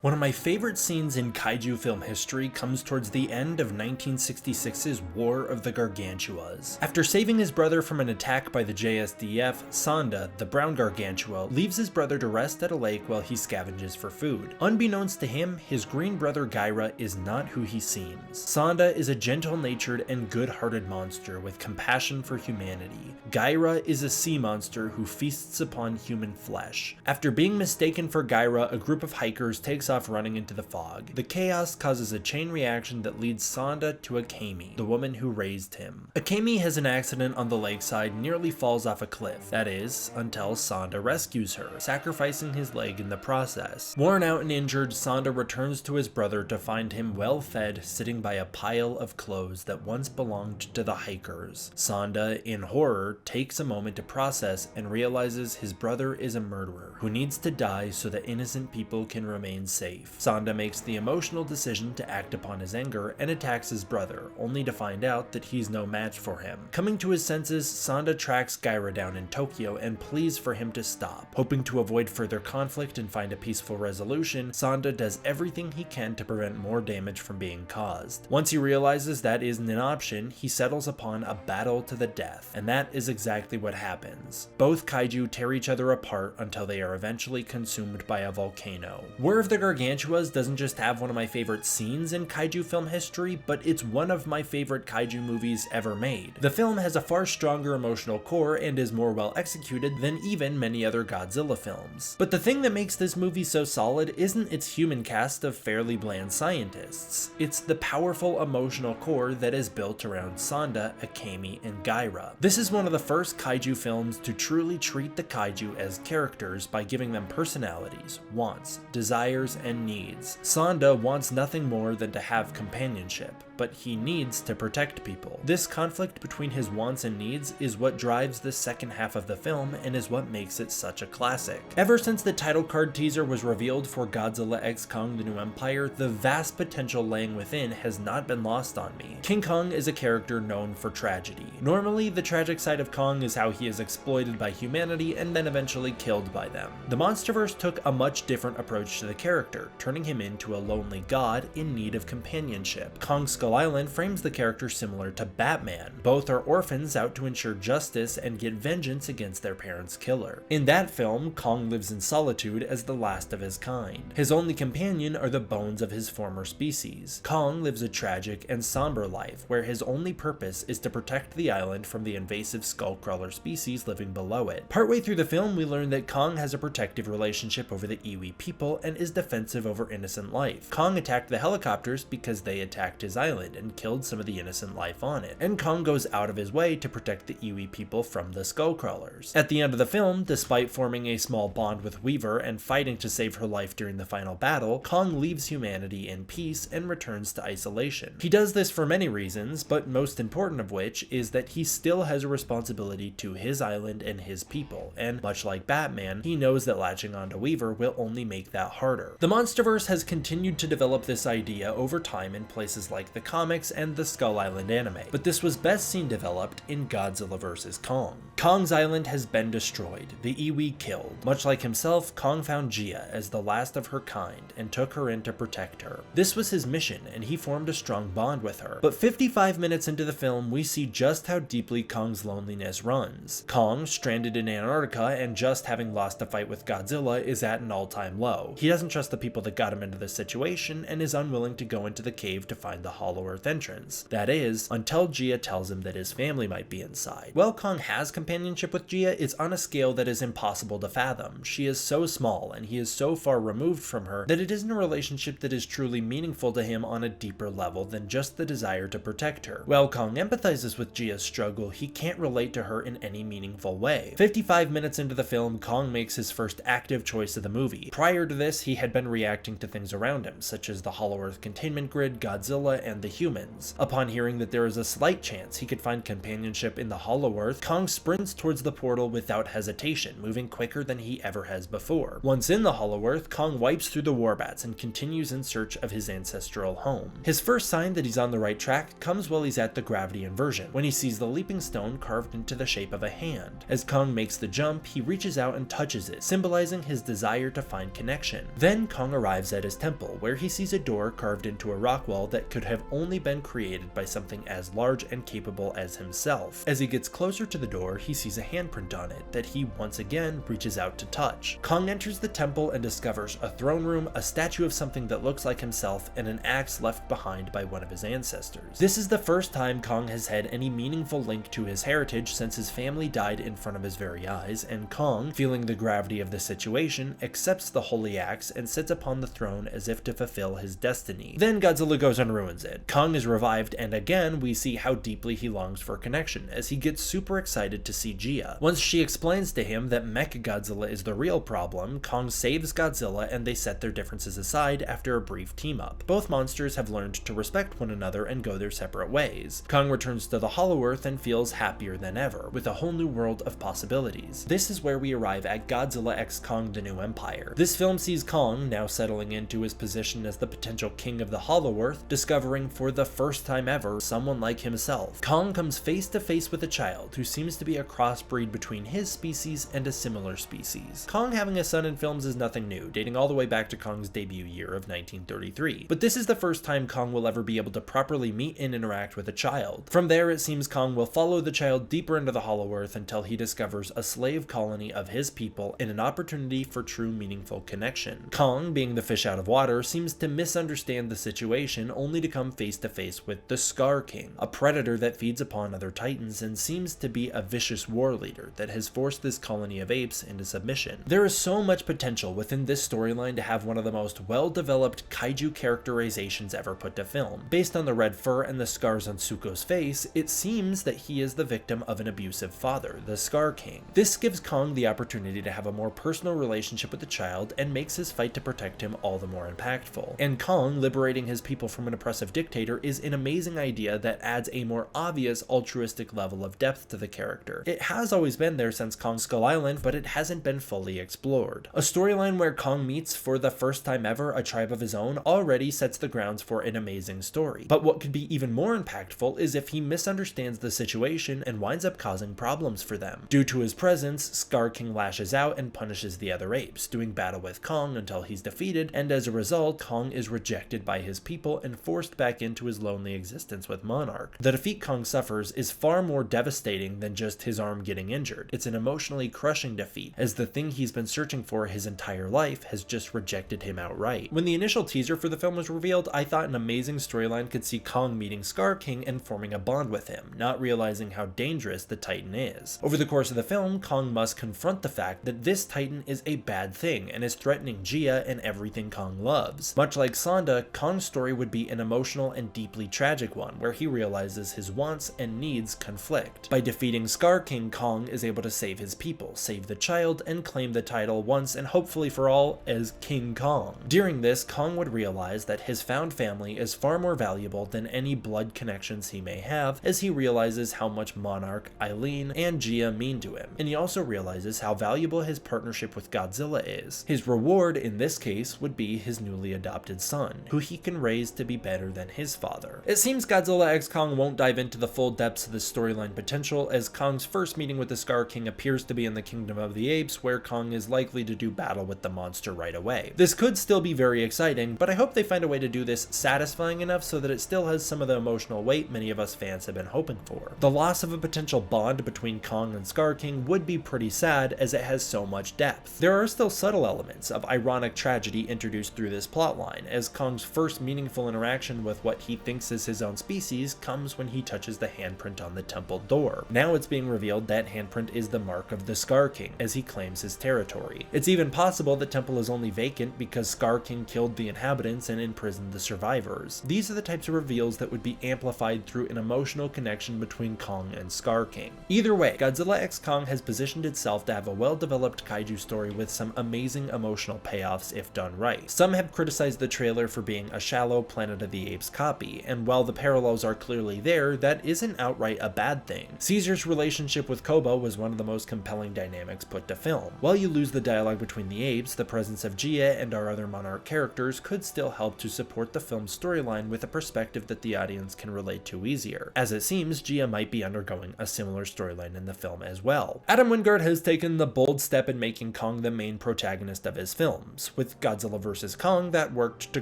One of my favorite scenes in kaiju film history comes towards the end of 1966's War of the Gargantuas. After saving his brother from an attack by the JSDF, Sanda, the brown gargantua, leaves his brother to rest at a lake while he scavenges for food. Unbeknownst to him, his green brother Gojira is not who he seems. Sanda is a gentle-natured and good-hearted monster with compassion for humanity. Gojira is a sea monster who feasts upon human flesh. After being mistaken for Gojira, a group of hikers takes off running into the fog. The chaos causes a chain reaction that leads Sanda to Akemi, the woman who raised him. Akemi has an accident on the lakeside and nearly falls off a cliff. That is, until Sanda rescues her, sacrificing his leg in the process. Worn out and injured, Sanda returns to his brother to find him well fed, sitting by a pile of clothes that once belonged to the hikers. Sanda, in horror, takes a moment to process and realizes his brother is a murderer who needs to die so that innocent people can remain safe. Sanda makes the emotional decision to act upon his anger and attacks his brother, only to find out that he's no match for him. Coming to his senses, Sanda tracks Gojira down in Tokyo and pleads for him to stop. Hoping to avoid further conflict and find a peaceful resolution, Sanda does everything he can to prevent more damage from being caused. Once he realizes that isn't an option, he settles upon a battle to the death, and that is exactly what happens. Both kaiju tear each other apart until they are eventually consumed by a volcano. War of the Gargantuas doesn't just have one of my favorite scenes in kaiju film history, but it's one of my favorite kaiju movies ever made. The film has a far stronger emotional core and is more well executed than even many other Godzilla films. But the thing that makes this movie so solid isn't its human cast of fairly bland scientists. It's the powerful emotional core that is built around Sanda, Akemi, and Gojira. This is one of the first kaiju films to truly treat the kaiju as characters by giving them personalities, wants, desires, and needs. Sanda wants nothing more than to have companionship, but he needs to protect people. This conflict between his wants and needs is what drives the second half of the film and is what makes it such a classic. Ever since the title card teaser was revealed for Godzilla X Kong: The New Empire, the vast potential laying within has not been lost on me. King Kong is a character known for tragedy. Normally, the tragic side of Kong is how he is exploited by humanity and then eventually killed by them. The MonsterVerse took a much different approach to the character, turning him into a lonely god in need of companionship. Kong's Skull Island frames the character similar to Batman. Both are orphans out to ensure justice and get vengeance against their parents' killer. In that film, Kong lives in solitude as the last of his kind. His only companion are the bones of his former species. Kong lives a tragic and somber life where his only purpose is to protect the island from the invasive skullcrawler species living below it. Partway through the film, we learn that Kong has a protective relationship over the Iwi people and is defensive over innocent life. Kong attacked the helicopters because they attacked his island and killed some of the innocent life on it, and Kong goes out of his way to protect the Iwi people from the skullcrawlers. At the end of the film, despite forming a small bond with Weaver and fighting to save her life during the final battle, Kong leaves humanity in peace and returns to isolation. He does this for many reasons, but most important of which is that he still has a responsibility to his island and his people, and much like Batman, he knows that latching onto Weaver will only make that harder. The MonsterVerse has continued to develop this idea over time in places like the comics and the Skull Island anime, but this was best seen developed in Godzilla vs. Kong. Kong's island has been destroyed, the Iwi killed. Much like himself, Kong found Gia as the last of her kind and took her in to protect her. This was his mission, and he formed a strong bond with her. But 55 minutes into the film, we see just how deeply Kong's loneliness runs. Kong, stranded in Antarctica and just having lost a fight with Godzilla, is at an all-time low. He doesn't trust the people that got him into this situation and is unwilling to go into the cave to find the Hollow Earth entrance. That is, until Gia tells him that his family might be inside. While Kong has companionship with Gia, it's on a scale that is impossible to fathom. She is so small and he is so far removed from her that it isn't a relationship that is truly meaningful to him on a deeper level than just the desire to protect her. While Kong empathizes with Gia's struggle, he can't relate to her in any meaningful way. 55 minutes into the film, Kong makes his first active choice of the movie. Prior to this, he had been reacting to things around him, such as the Hollow Earth containment grid, Godzilla, and and the humans. Upon hearing that there is a slight chance he could find companionship in the Hollow Earth, Kong sprints towards the portal without hesitation, moving quicker than he ever has before. Once in the Hollow Earth, Kong wipes through the warbats and continues in search of his ancestral home. His first sign that he's on the right track comes while he's at the gravity inversion, when he sees the leaping stone carved into the shape of a hand. As Kong makes the jump, he reaches out and touches it, symbolizing his desire to find connection. Then Kong arrives at his temple, where he sees a door carved into a rock wall that could have only been created by something as large and capable as himself. As he gets closer to the door, he sees a handprint on it that he once again reaches out to touch. Kong enters the temple and discovers a throne room, a statue of something that looks like himself, and an axe left behind by one of his ancestors. This is the first time Kong has had any meaningful link to his heritage since his family died in front of his very eyes, and Kong, feeling the gravity of the situation, accepts the holy axe and sits upon the throne as if to fulfill his destiny. Then Godzilla goes and ruins it. Kong is revived, and again we see how deeply he longs for connection, as he gets super excited to see Gia. Once she explains to him that Mechagodzilla is the real problem, Kong saves Godzilla and they set their differences aside after a brief team-up. Both monsters have learned to respect one another and go their separate ways. Kong returns to the Hollow Earth and feels happier than ever, with a whole new world of possibilities. This is where we arrive at Godzilla X Kong: The New Empire. This film sees Kong, now settling into his position as the potential king of the Hollow Earth, discovering for the first time ever someone like himself. Kong comes face to face with a child who seems to be a crossbreed between his species and a similar species. Kong having a son in films is nothing new, dating all the way back to Kong's debut year of 1933. But this is the first time Kong will ever be able to properly meet and interact with a child. From there, it seems Kong will follow the child deeper into the Hollow Earth until he discovers a slave colony of his people and an opportunity for true meaningful connection. Kong, being the fish out of water, seems to misunderstand the situation only to come face to face with the Scar King, a predator that feeds upon other titans and seems to be a vicious war leader that has forced this colony of apes into submission. There is so much potential within this storyline to have one of the most well-developed kaiju characterizations ever put to film. Based on the red fur and the scars on Zuko's face, it seems that he is the victim of an abusive father, the Scar King. This gives Kong the opportunity to have a more personal relationship with the child and makes his fight to protect him all the more impactful. And Kong liberating his people from an oppressive dictator is an amazing idea that adds a more obvious altruistic level of depth to the character. It has always been there since Kong Skull Island, but it hasn't been fully explored. A storyline where Kong meets for the first time ever a tribe of his own already sets the grounds for an amazing story. But what could be even more impactful is if he misunderstands the situation and winds up causing problems for them. Due to his presence, Scar King lashes out and punishes the other apes, doing battle with Kong until he's defeated, and as a result, Kong is rejected by his people and forced back into his lonely existence with Monarch. The defeat Kong suffers is far more devastating than just his arm getting injured. It's an emotionally crushing defeat, as the thing he's been searching for his entire life has just rejected him outright. When the initial teaser for the film was revealed, I thought an amazing storyline could see Kong meeting Scar King and forming a bond with him, not realizing how dangerous the Titan is. Over the course of the film, Kong must confront the fact that this Titan is a bad thing and is threatening Gia and everything Kong loves. Much like Sonda, Kong's story would be an emotional and deeply tragic one, where he realizes his wants and needs conflict. By defeating Scar King, Kong is able to save his people, save the child, and claim the title once and hopefully for all as King Kong. During this, Kong would realize that his found family is far more valuable than any blood connections he may have, as he realizes how much Monarch, Eileen, and Gia mean to him, and he also realizes how valuable his partnership with Godzilla is. His reward in this case would be his newly adopted son, who he can raise to be better than his father. It seems Godzilla X Kong won't dive into the full depths of this storyline potential, as Kong's first meeting with the Scar King appears to be in the Kingdom of the Apes, where Kong is likely to do battle with the monster right away. This could still be very exciting, but I hope they find a way to do this satisfying enough so that it still has some of the emotional weight many of us fans have been hoping for. The loss of a potential bond between Kong and Scar King would be pretty sad, as it has so much depth. There are still subtle elements of ironic tragedy introduced through this plotline, as Kong's first meaningful interaction with what he thinks is his own species comes when he touches the handprint on the temple door. Now it's being revealed that handprint is the mark of the Scar King, as he claims his territory. It's even possible the temple is only vacant because Scar King killed the inhabitants and imprisoned the survivors. These are the types of reveals that would be amplified through an emotional connection between Kong and Scar King. Either way, Godzilla X Kong has positioned itself to have a well-developed kaiju story with some amazing emotional payoffs if done right. Some have criticized the trailer for being a shallow Planet of the Apes exact copy, and while the parallels are clearly there, that isn't outright a bad thing. Caesar's relationship with Koba was one of the most compelling dynamics put to film. While you lose the dialogue between the apes, the presence of Gia and our other Monarch characters could still help to support the film's storyline with a perspective that the audience can relate to easier. As it seems, Gia might be undergoing a similar storyline in the film as well. Adam Wingard has taken the bold step in making Kong the main protagonist of his films. With Godzilla vs. Kong, that worked to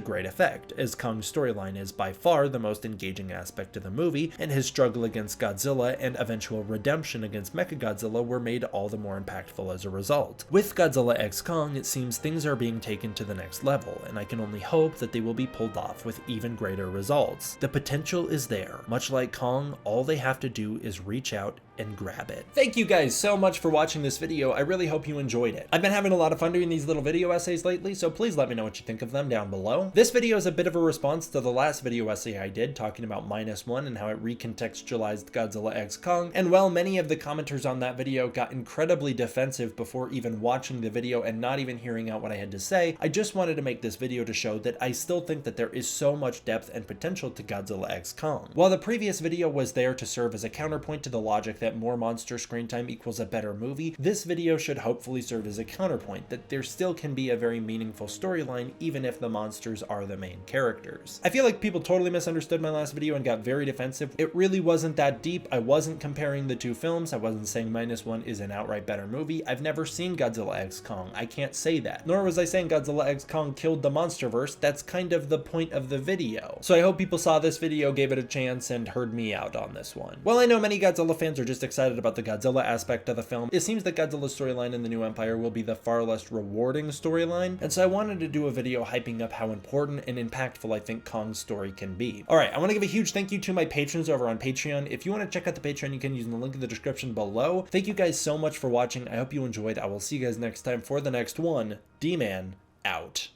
great effect, as Kong's storyline is by far the most engaging aspect of the movie, and his struggle against Godzilla and eventual redemption against Mechagodzilla were made all the more impactful as a result. With Godzilla X Kong, it seems things are being taken to the next level, and I can only hope that they will be pulled off with even greater results. The potential is there. Much like Kong, all they have to do is reach out and grab it. Thank you guys so much for watching this video. I really hope you enjoyed it. I've been having a lot of fun doing these little video essays lately, so please let me know what you think of them down below. This video is a bit of a response to the last video essay I did talking about -1 and how it recontextualized Godzilla X Kong, and while many of the commenters on that video got incredibly defensive before even watching the video and not even hearing out what I had to say, I just wanted to make this video to show that I still think that there is so much depth and potential to Godzilla X Kong. While the previous video was there to serve as a counterpoint to the logic that more monster screen time equals a better movie, this video should hopefully serve as a counterpoint that there still can be a very meaningful storyline even if the monsters are the main characters. I feel like people totally misunderstood my last video and got very defensive. It really wasn't that deep. I wasn't comparing the two films. I wasn't saying -1 is an outright better movie. I've never seen Godzilla X Kong. I can't say that. Nor was I saying Godzilla X Kong killed the MonsterVerse. That's kind of the point of the video. So I hope people saw this video, gave it a chance, and heard me out on this one. While I know many Godzilla fans are just excited about the Godzilla aspect of the film, it seems that Godzilla's storyline in the New Empire will be the far less rewarding storyline, and so I wanted to do a video hyping up how important and impactful I think Kong's story can be. Alright, I want to give a huge thank you to my patrons over on Patreon. If you want to check out the Patreon, you can use the link in the description below. Thank you guys so much for watching. I hope you enjoyed. I will see you guys next time for the next one. D-Man out.